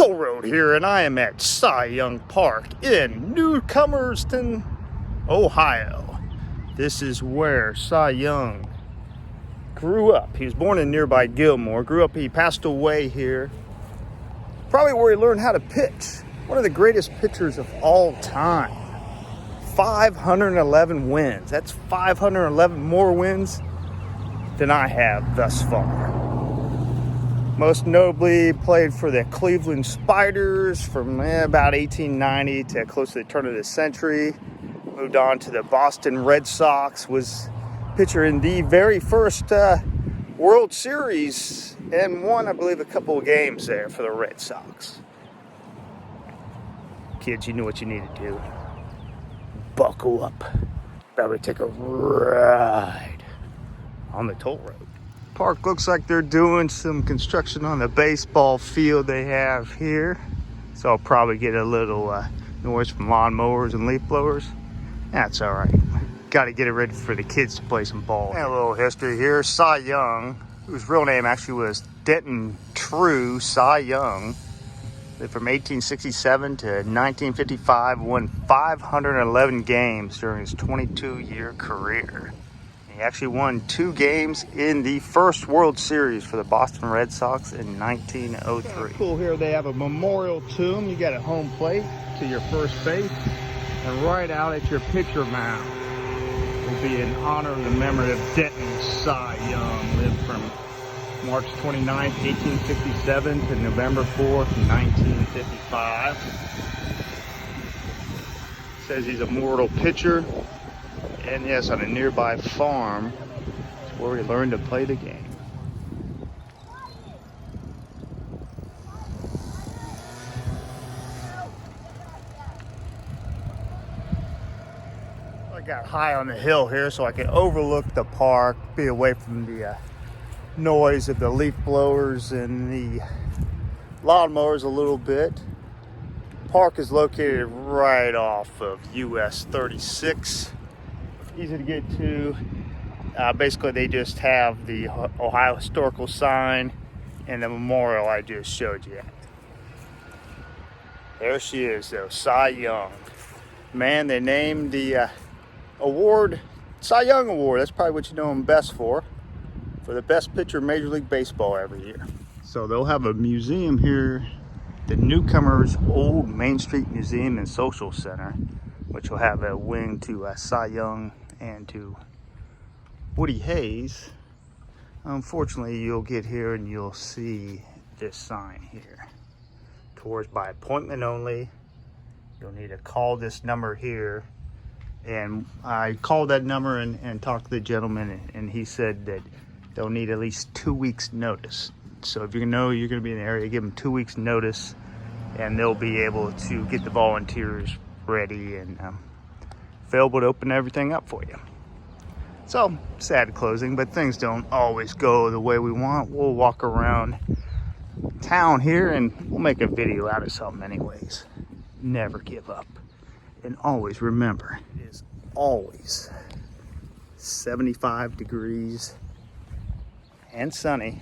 Toll Road here, and I am at Cy Young Park in Newcomerstown, Ohio. This is where Cy Young grew up. He was born in nearby Gilmore, he passed away here. Probably where he learned how to pitch. One of the greatest pitchers of all time. 511 wins. That's 511 more wins than I have thus far. Most notably played for the Cleveland Spiders from about 1890 to close to the turn of the century. Moved on to the Boston Red Sox, was pitcher in the very first World Series and won, I believe, a couple of games there for the Red Sox. Kids, you know what you need to do. Buckle up. About to take a ride on the toll road. Park looks like they're doing some construction on the baseball field they have here. So I'll probably get a little noise from lawnmowers and leaf blowers. That's all right. Got to get it ready for the kids to play some ball. And a little history here. Cy Young, whose real name actually was Denton True Cy Young, lived from 1867 to 1955, won 511 games during his 22-year career. He actually won 2 games in the first World Series for the Boston Red Sox in 1903. Cool, here they have a memorial tomb. You got a home plate to your first base, and right out at your pitcher mound will be in honor of the memory of Denton Cy Young. Lived from March 29th, 1867 to November 4th, 1955. Says he's a mortal pitcher. And yes, on a nearby farm is where he learned to play the game. I got high on the hill here so I can overlook the park, be away from the noise of the leaf blowers and the lawnmowers a little bit. Park is located right off of US 36. Easy to get to. Basically, they just have the Ohio Historical sign and the memorial I just showed you. There she is, though, Cy Young. Man, they named the award Cy Young Award. That's probably what you know him best for the best pitcher in Major League Baseball every year. So they'll have a museum here, the Newcomers Old Main Street Museum and Social Center, which will have a wing to Cy Young and to Woody Hayes. Unfortunately, you'll get here and you'll see this sign here. Tours by appointment only. You'll need to call this number here. And I called that number and talked to the gentleman, and he said that they'll need at least 2 weeks notice. So if you know you're going to be in the area, give them 2 weeks notice, and they'll be able to get the volunteers ready and available to open everything up for you. So, sad closing, but things don't always go the way we want. We'll walk around town here and we'll make a video out of something anyways. Never give up. And always remember, it is always 75 degrees and sunny,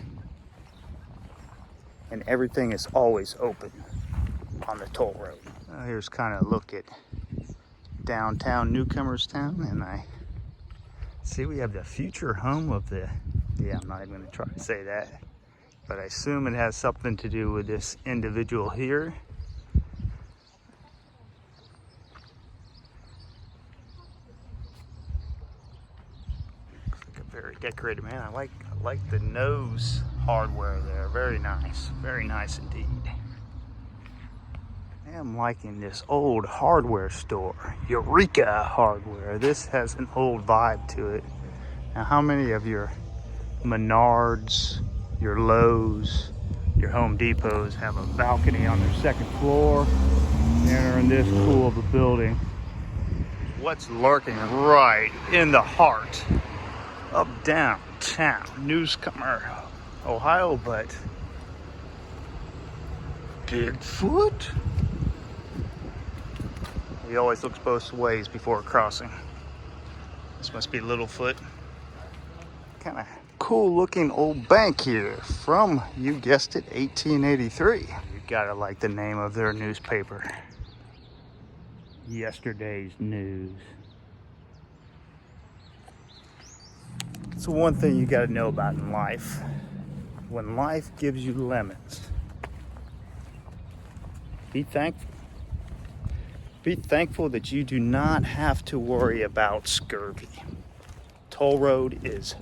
and everything is always open on the toll road. Here's kind of a look at downtown Newcomerstown, and I see we have the future home of the, I'm not even going to try to say that, but I assume it has something to do with this individual here. Looks like a very decorated man. I like the nose hardware there. Very nice indeed. I'm liking this old hardware store, Eureka Hardware. This has an old vibe to it. Now, how many of your Menards, your Lowe's, your Home Depots have a balcony on their second floor and are in this cool of a building? What's lurking right in the heart of downtown Newcomer, Ohio, but Bigfoot? He always looks both ways before crossing. This must be Littlefoot. Kind of cool looking old bank here from, you guessed it, 1883. You gotta like the name of their newspaper. Yesterday's News. It's the one thing you gotta know about in life. When life gives you lemons, be thankful. Be thankful that you do not have to worry about scurvy. Toll Road is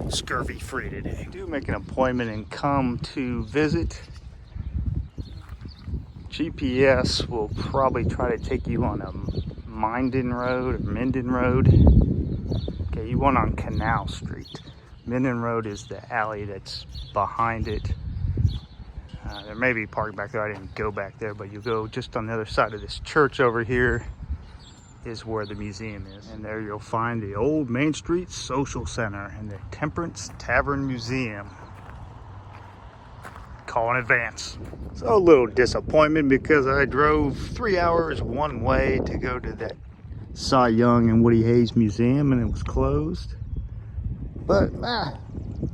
scurvy free today. Do make an appointment and come to visit. GPS will probably try to take you on a Minden Road or Minden Road. Okay, you want on Canal Street. Minden Road is the alley that's behind it. There may be parking back there. I didn't go back there, but you go just on the other side of this church over here is where the museum is. And there you'll find the old Main Street Social Center and the Temperance Tavern Museum. Call in advance. So a little disappointment because I drove 3 hours one way to go to that Cy Young and Woody Hayes Museum and it was closed. But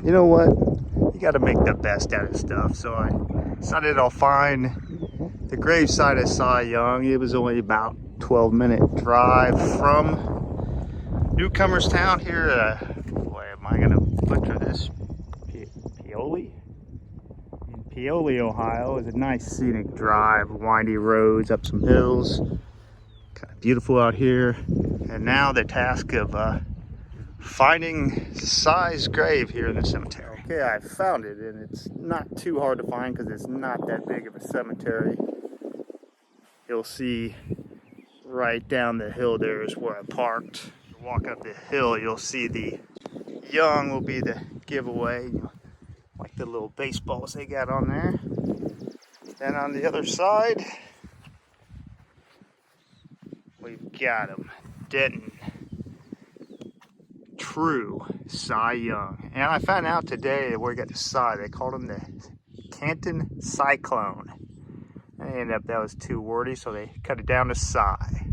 you know what? You got to make the best out of stuff. So I decided I'll find the gravesite of Cy Young. It was only about 12-minute drive from Newcomerstown here. Boy, am I going to butcher this? Peoli? In Peoli, Ohio. It's a nice scenic drive, windy roads, up some hills. Kind of beautiful out here. And now the task of finding Cy's grave here in the cemetery. Okay, I found it, and it's not too hard to find because it's not that big of a cemetery. You'll see right down the hill there is where I parked. Walk up the hill, you'll see the Young will be the giveaway. Like the little baseballs they got on there. Then on the other side, we've got them. Denton. True Cy Young. And I found out today that where we got the Cy, they called him the Canton Cyclone. And ended up that was too wordy, so they cut it down to Cy.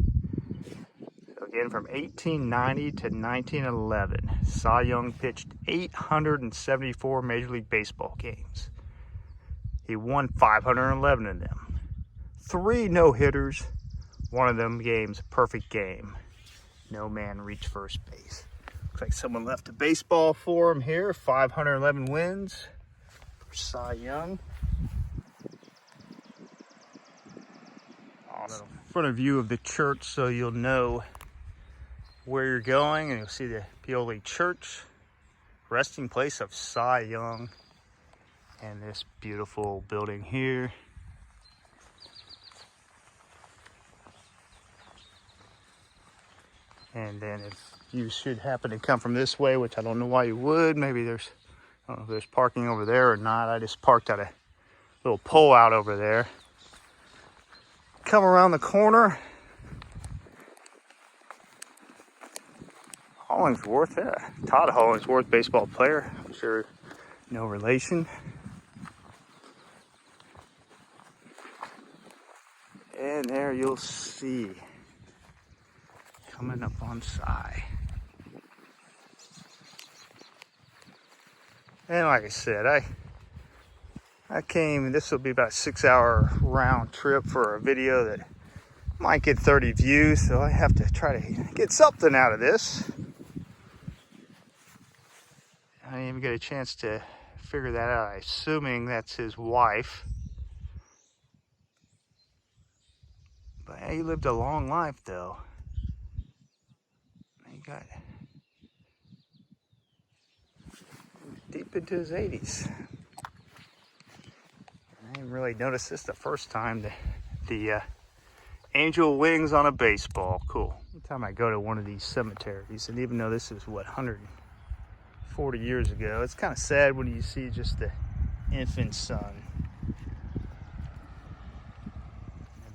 So again, from 1890 to 1911, Cy Young pitched 874 Major League Baseball games. He won 511 of them. 3 no-hitters, one of them games, perfect game. No man reached first base. Looks like someone left a baseball for him here. 511 wins for Cy Young. Awesome. Front of view of the church so you'll know where you're going, and you'll see the Peoli Church, resting place of Cy Young, and this beautiful building here. And then if you should happen to come from this way, which I don't know why you would, maybe there's, I don't know if there's parking over there or not. I just parked at a little pull out over there. Come around the corner. Hollingsworth, yeah. Todd Hollingsworth, baseball player. I'm sure no relation. And there you'll see, coming up on Cy. And like I said, I came, this will be about a 6-hour round trip for a video that might get 30 views, so I have to try to get something out of this. I didn't even get a chance to figure that out. I'm assuming that's his wife. But he lived a long life though. He got deep into his 80s. I didn't really notice this the first time. The angel wings on a baseball. Cool. Anytime I go to one of these cemeteries, and even though this is what, 140 years ago, it's kind of sad when you see just the infant son.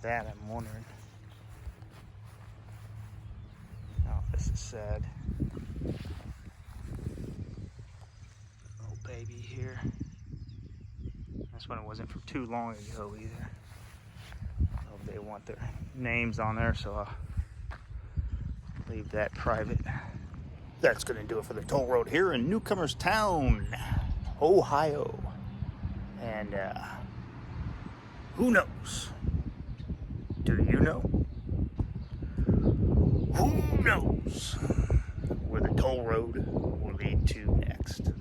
That I'm wondering. Oh, this is sad. Little baby here. This one wasn't from too long ago either. I hope they want their names on there, so I'll leave that private. That's gonna do it for the toll road here in Newcomerstown, Ohio. And Who knows? Do you know? Who knows where the toll road will lead to next?